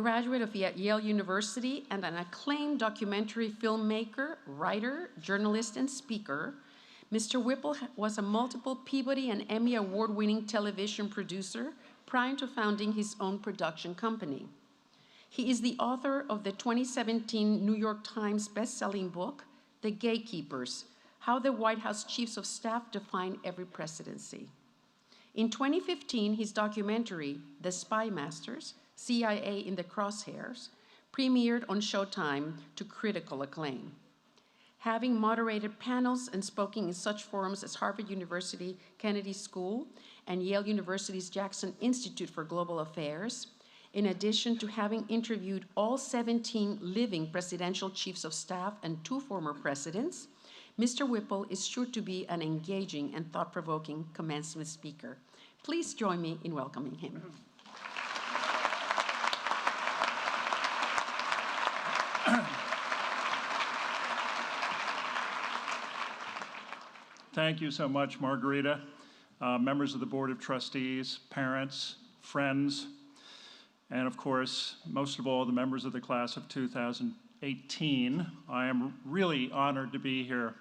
Graduate of Yale University and an acclaimed documentary filmmaker, writer, journalist, and speaker, Mr. Whipple was a multiple Peabody and Emmy award-winning television producer prior to founding his own production company. He is the author of the 2017 New York Times best-selling book, The Gatekeepers: How the White House Chiefs of Staff Define Every Presidency. In 2015, his documentary, The Spy Masters: CIA in the Crosshairs, premiered on Showtime to critical acclaim. Having moderated panels and spoken in such forums as Harvard University Kennedy School and Yale University's Jackson Institute for Global Affairs, in addition to having interviewed all 17 living presidential chiefs of staff and 2 former presidents, Mr. Whipple is sure to be an engaging and thought-provoking commencement speaker. Please join me in welcoming him. Thank you so much, Margarita. Members of the Board of Trustees, parents, friends, and of course, most of all, the members of the class of 2018. I am really honored to be here.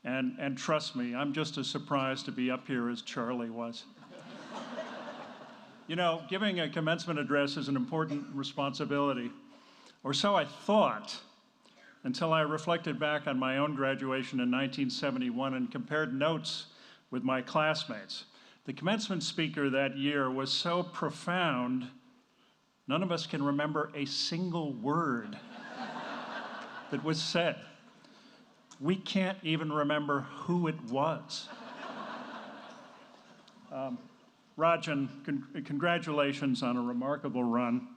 And trust me, I'm just as surprised to be up here as Charlie was. You know, giving a commencement address is an important responsibility, or so I thought, until I reflected back on my own graduation in 1971 and compared notes with my classmates. The commencement speaker that year was so profound, none of us can remember a single word that was said. We can't even remember who it was. Rajan, congratulations on a remarkable run.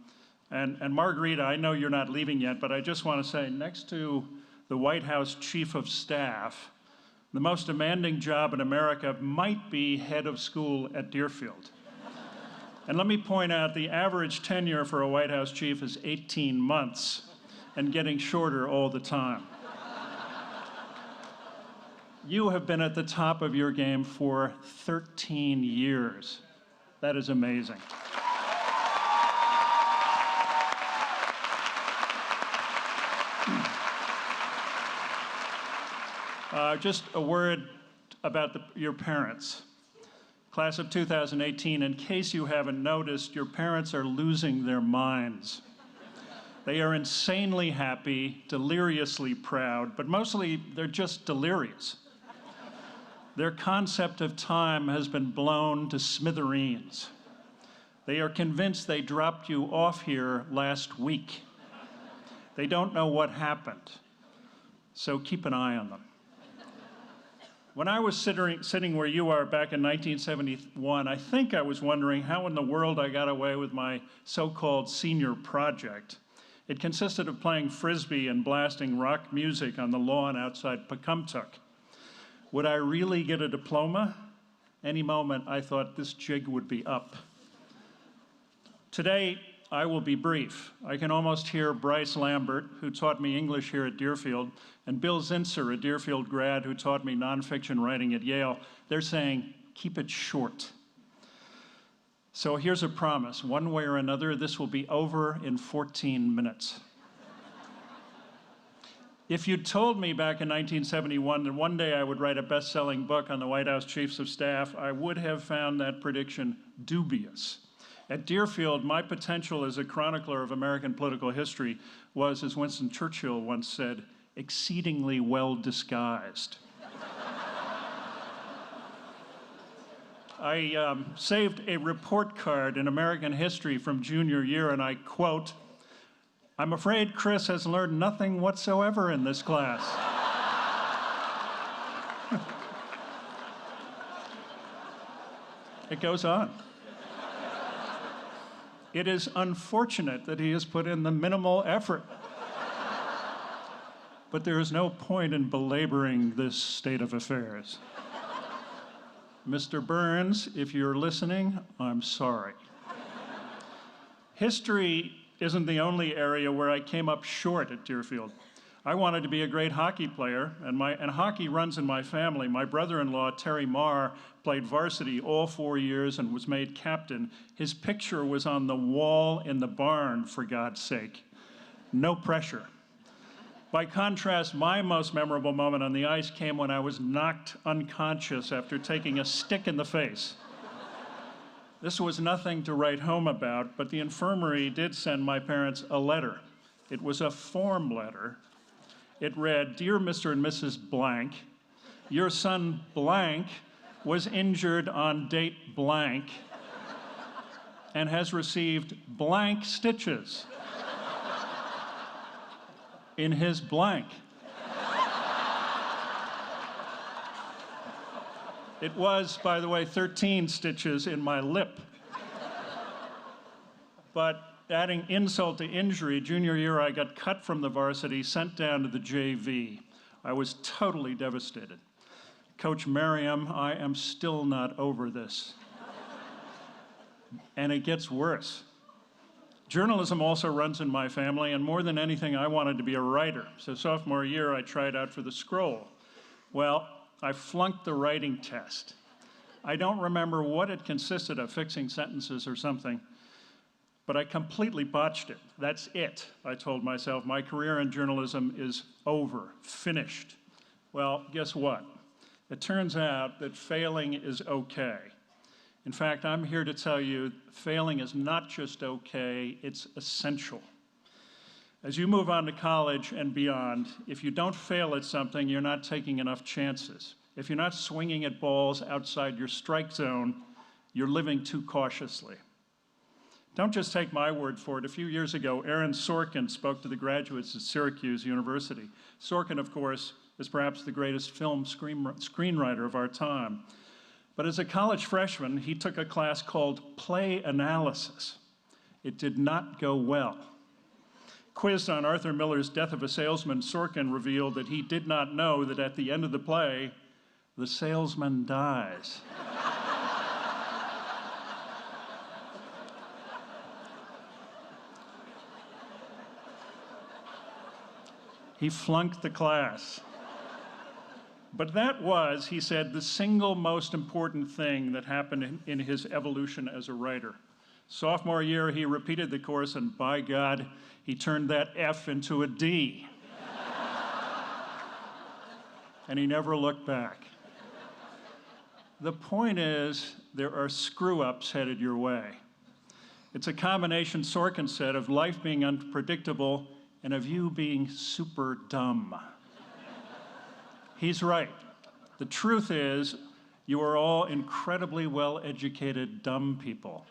And Margarita, I know you're not leaving yet, but I just want to say, next to the White House Chief of Staff, the most demanding job in America might be head of school at Deerfield. And let me point out, the average tenure for a White House chief is 18 months and getting shorter all the time. You have been at the top of your game for 13 years. That is amazing. Just a word about your parents. Class of 2018, in case you haven't noticed, your parents are losing their minds. They are insanely happy, deliriously proud, but mostly they're just delirious. Their concept of time has been blown to smithereens. They are convinced they dropped you off here last week. They don't know what happened, so keep an eye on them. When I was sitting where you are back in 1971, I think I was wondering how in the world I got away with my so-called senior project. It consisted of playing Frisbee and blasting rock music on the lawn outside Pecumtuck. Would I really get a diploma? Any moment I thought this jig would be up. Today, I will be brief. I can almost hear Bryce Lambert, who taught me English here at Deerfield, and Bill Zinser, a Deerfield grad who taught me nonfiction writing at Yale. They're saying, keep it short. So here's a promise. One way or another, this will be over in 14 minutes. If you'd told me back in 1971 that one day I would write a best-selling book on the White House Chiefs of Staff, I would have found that prediction dubious. At Deerfield, my potential as a chronicler of American political history was, as Winston Churchill once said, exceedingly well disguised. I saved a report card in American history from junior year, and I quote, "I'm afraid Chris has learned nothing whatsoever in this class." It goes on. It is unfortunate that he has put in the minimal effort. But there is no point in belaboring this state of affairs. Mr. Burns, if you're listening, I'm sorry. History isn't the only area where I came up short at Deerfield. I wanted to be a great hockey player, and hockey runs in my family. My brother-in-law, Terry Marr, played varsity all 4 years and was made captain. His picture was on the wall in the barn, for God's sake. No pressure. By contrast, my most memorable moment on the ice came when I was knocked unconscious after taking a stick in the face. This was nothing to write home about, but the infirmary did send my parents a letter. It was a form letter. It read, "Dear Mr. and Mrs. Blank, your son Blank was injured on date blank and has received blank stitches in his blank." It was, by the way, 13 stitches in my lip. But adding insult to injury, junior year I got cut from the varsity, sent down to the JV. I was totally devastated. Coach Merriam, I am still not over this. And it gets worse. Journalism also runs in my family, and more than anything, I wanted to be a writer. So sophomore year, I tried out for the Scroll. Well, I flunked the writing test. I don't remember what it consisted of, fixing sentences or something, but I completely botched it. That's it, I told myself. My career in journalism is over, finished. Well, guess what? It turns out that failing is okay. In fact, I'm here to tell you, failing is not just okay, it's essential. As you move on to college and beyond, if you don't fail at something, you're not taking enough chances. If you're not swinging at balls outside your strike zone, you're living too cautiously. Don't just take my word for it. A few years ago, Aaron Sorkin spoke to the graduates at Syracuse University. Sorkin, of course, is perhaps the greatest film screenwriter of our time. But as a college freshman, he took a class called Play Analysis. It did not go well. Quizzed on Arthur Miller's Death of a Salesman, Sorkin revealed that he did not know that at the end of the play, the salesman dies. He flunked the class. But that was, he said, the single most important thing that happened in his evolution as a writer. Sophomore year, he repeated the course, and by God, he turned that F into a D. And he never looked back. The point is, there are screw-ups headed your way. It's a combination, Sorkin said, of life being unpredictable and of you being super dumb. He's right. The truth is, you are all incredibly well-educated dumb people.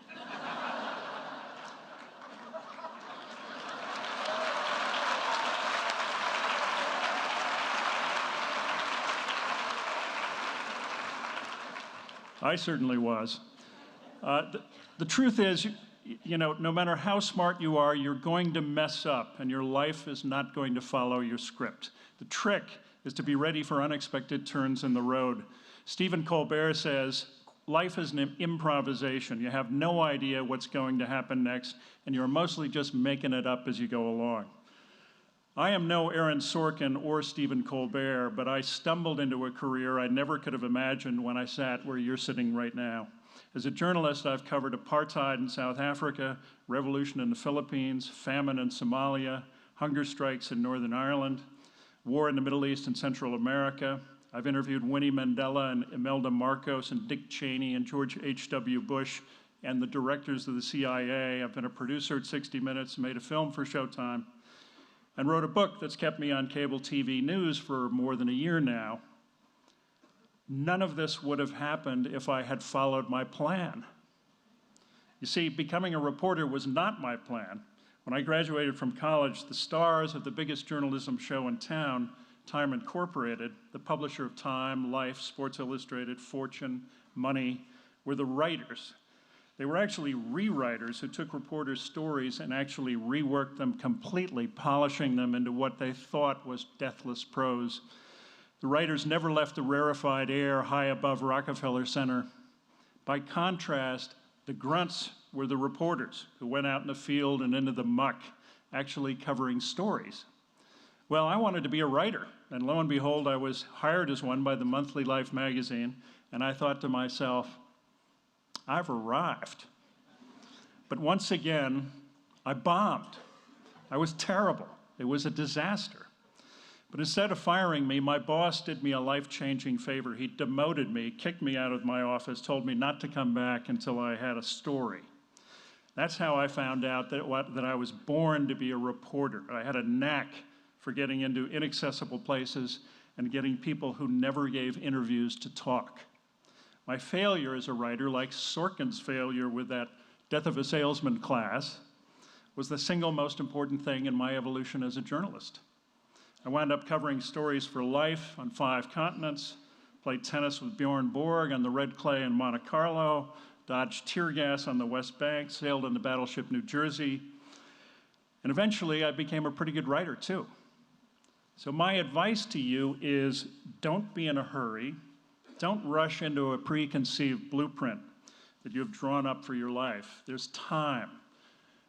I certainly was. The truth is, you know, no matter how smart you are, you're going to mess up, and your life is not going to follow your script. The trick is to be ready for unexpected turns in the road. Stephen Colbert says, life is an improvisation. You have no idea what's going to happen next, and you're mostly just making it up as you go along. I am no Aaron Sorkin or Stephen Colbert, but I stumbled into a career I never could have imagined when I sat where you're sitting right now. As a journalist, I've covered apartheid in South Africa, revolution in the Philippines, famine in Somalia, hunger strikes in Northern Ireland, war in the Middle East and Central America. I've interviewed Winnie Mandela and Imelda Marcos and Dick Cheney and George H.W. Bush and the directors of the CIA. I've been a producer at 60 Minutes, made a film for Showtime, and wrote a book that's kept me on cable TV news for more than a year now. None of this would have happened if I had followed my plan. You see, becoming a reporter was not my plan. When I graduated from college, the stars of the biggest journalism show in town, Time Incorporated, the publisher of Time, Life, Sports Illustrated, Fortune, Money, were the writers. They were actually rewriters who took reporters' stories and actually reworked them completely, polishing them into what they thought was deathless prose. The writers never left the rarefied air high above Rockefeller Center. By contrast, the grunts were the reporters who went out in the field and into the muck, actually covering stories. Well, I wanted to be a writer, and lo and behold, I was hired as one by the monthly Life magazine, and I thought to myself, I've arrived. But once again, I bombed. I was terrible. It was a disaster. But instead of firing me, my boss did me a life-changing favor. He demoted me, kicked me out of my office, told me not to come back until I had a story. That's how I found out that I was born to be a reporter. I had a knack for getting into inaccessible places and getting people who never gave interviews to talk. My failure as a writer, like Sorkin's failure with that Death of a Salesman class, was the single most important thing in my evolution as a journalist. I wound up covering stories for Life on 5 continents, played tennis with Bjorn Borg on the red clay in Monte Carlo, dodged tear gas on the West Bank, sailed on the battleship New Jersey, and eventually I became a pretty good writer too. So my advice to you is don't be in a hurry, don't rush into a preconceived blueprint that you've drawn up for your life. There's time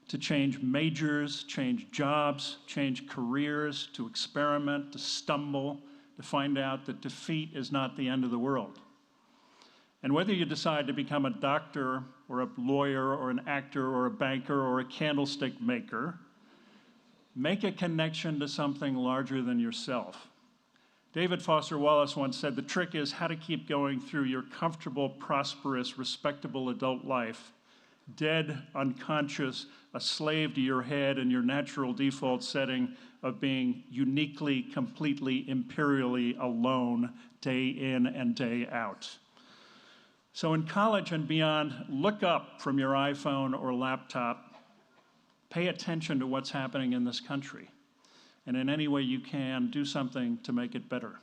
to change majors, change jobs, change careers, to experiment, to stumble, to find out that defeat is not the end of the world. And whether you decide to become a doctor or a lawyer or an actor or a banker or a candlestick maker, make a connection to something larger than yourself. David Foster Wallace once said, the trick is how to keep going through your comfortable, prosperous, respectable adult life, dead, unconscious, a slave to your head and your natural default setting of being uniquely, completely, imperially alone, day in and day out. So in college and beyond, look up from your iPhone or laptop, pay attention to what's happening in this country, and in any way you can, do something to make it better.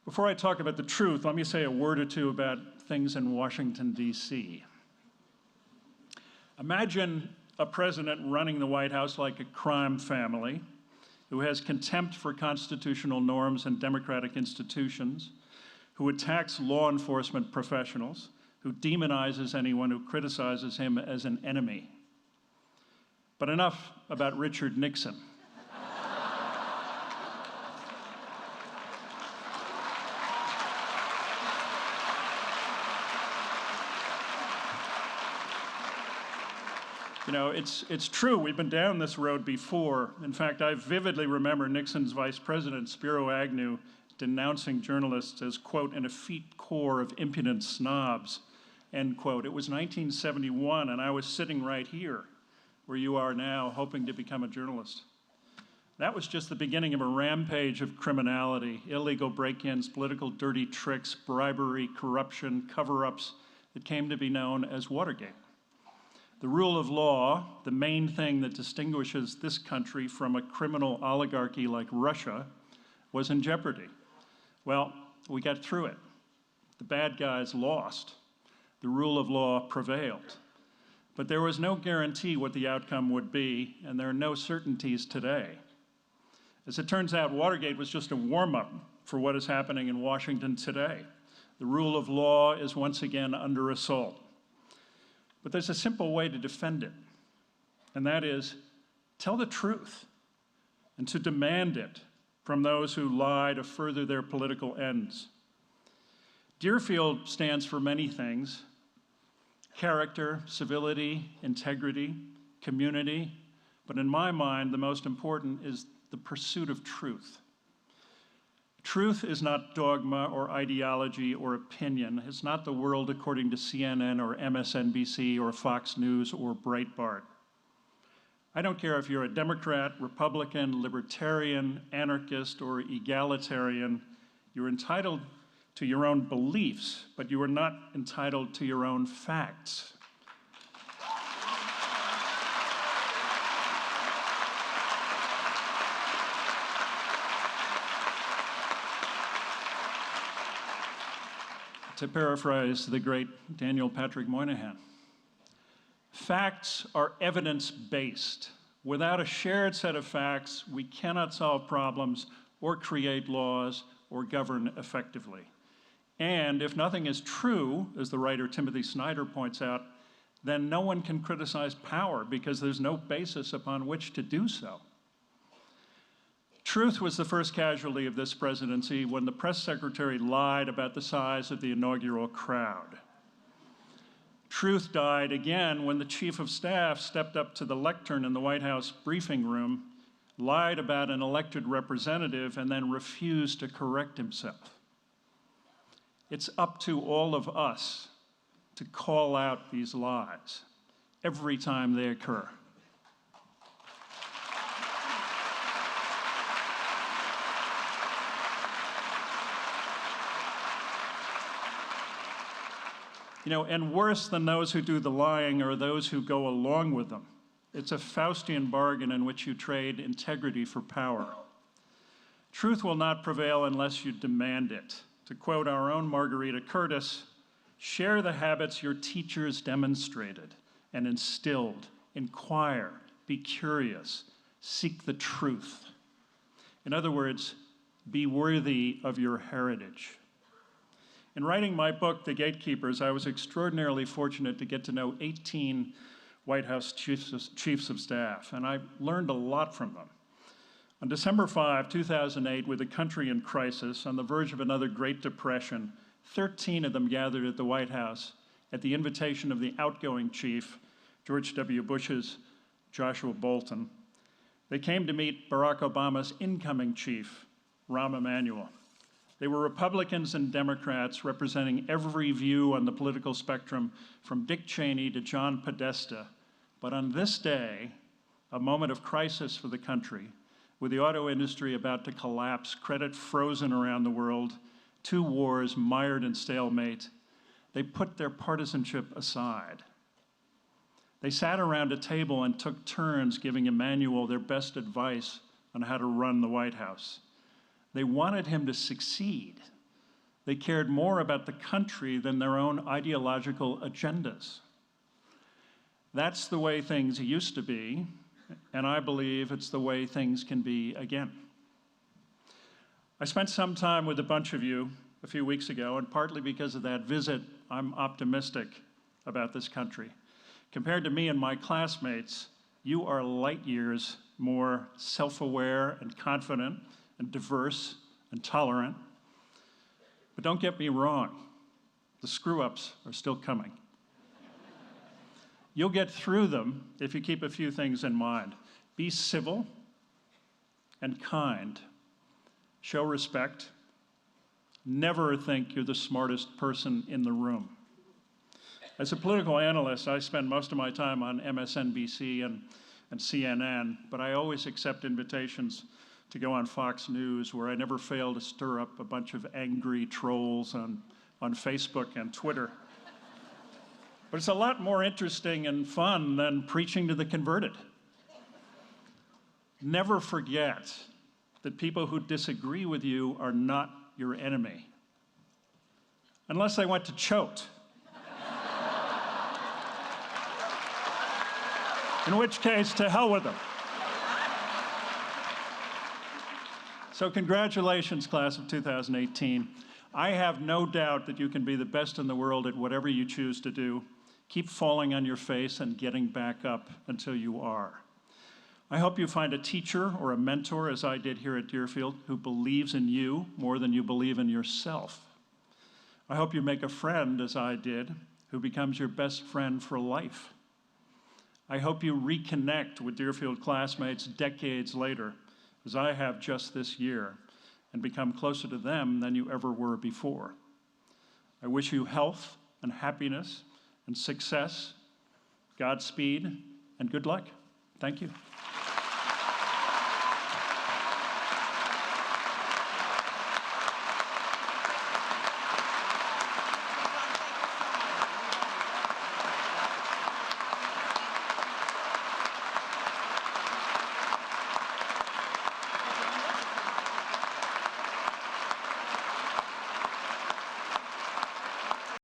Before I talk about the truth, let me say a word or two about things in Washington, D.C. Imagine a president running the White House like a crime family who has contempt for constitutional norms and democratic institutions, who attacks law enforcement professionals, who demonizes anyone who criticizes him as an enemy. But enough about Richard Nixon. You know, it's true, we've been down this road before. In fact, I vividly remember Nixon's vice president, Spiro Agnew, denouncing journalists as, quote, an effete corps of impudent snobs, end quote. It was 1971, and I was sitting right here, where you are now, hoping to become a journalist. That was just the beginning of a rampage of criminality, illegal break-ins, political dirty tricks, bribery, corruption, cover-ups that came to be known as Watergate. The rule of law, the main thing that distinguishes this country from a criminal oligarchy like Russia, was in jeopardy. Well, we got through it. The bad guys lost. The rule of law prevailed. But there was no guarantee what the outcome would be, and there are no certainties today. As it turns out, Watergate was just a warm-up for what is happening in Washington today. The rule of law is once again under assault. But there's a simple way to defend it, and that is tell the truth and to demand it from those who lie to further their political ends. Deerfield stands for many things: character, civility, integrity, community, but in my mind, the most important is the pursuit of truth. Truth is not dogma or ideology or opinion. It's not the world according to CNN or MSNBC or Fox News or Breitbart. I don't care if you're a Democrat, Republican, libertarian, anarchist, or egalitarian. You're entitled to your own beliefs, but you are not entitled to your own facts. To paraphrase the great Daniel Patrick Moynihan, facts are evidence-based. Without a shared set of facts, we cannot solve problems or create laws or govern effectively. And if nothing is true, as the writer Timothy Snyder points out, then no one can criticize power because there's no basis upon which to do so. Truth was the first casualty of this presidency when the press secretary lied about the size of the inaugural crowd. Truth died again when the chief of staff stepped up to the lectern in the White House briefing room, lied about an elected representative, and then refused to correct himself. It's up to all of us to call out these lies every time they occur. And worse than those who do the lying are those who go along with them. It's a Faustian bargain in which you trade integrity for power. Truth will not prevail unless you demand it. To quote our own Margarita Curtis, share the habits your teachers demonstrated and instilled. Inquire, be curious, seek the truth. In other words, be worthy of your heritage. In writing my book, The Gatekeepers, I was extraordinarily fortunate to get to know 18 White House chiefs of staff, and I learned a lot from them. On December 5, 2008, with the country in crisis, on the verge of another Great Depression, 13 of them gathered at the White House at the invitation of the outgoing chief, George W. Bush's Joshua Bolten. They came to meet Barack Obama's incoming chief, Rahm Emanuel. They were Republicans and Democrats representing every view on the political spectrum, from Dick Cheney to John Podesta. But on this day, a moment of crisis for the country, with the auto industry about to collapse, credit frozen around the world, 2 wars mired in stalemate, they put their partisanship aside. They sat around a table and took turns giving Emanuel their best advice on how to run the White House. They wanted him to succeed. They cared more about the country than their own ideological agendas. That's the way things used to be, and I believe it's the way things can be again. I spent some time with a bunch of you a few weeks ago, and partly because of that visit, I'm optimistic about this country. Compared to me and my classmates, you are light years more self-aware and confident and diverse and tolerant. But don't get me wrong, the screw-ups are still coming. You'll get through them if you keep a few things in mind. Be civil and kind. Show respect. Never think you're the smartest person in the room. As a political analyst, I spend most of my time on MSNBC and CNN, but I always accept invitations to go on Fox News, where I never fail to stir up a bunch of angry trolls on Facebook and Twitter. But it's a lot more interesting and fun than preaching to the converted. Never forget that people who disagree with you are not your enemy, unless they went to Choate. In which case, to hell with them. So congratulations, class of 2018. I have no doubt that you can be the best in the world at whatever you choose to do. Keep falling on your face and getting back up until you are. I hope you find a teacher or a mentor, as I did here at Deerfield, who believes in you more than you believe in yourself. I hope you make a friend, as I did, who becomes your best friend for life. I hope you reconnect with Deerfield classmates decades later, as I have just this year, and become closer to them than you ever were before. I wish you health and happiness and success, Godspeed, and good luck. Thank you.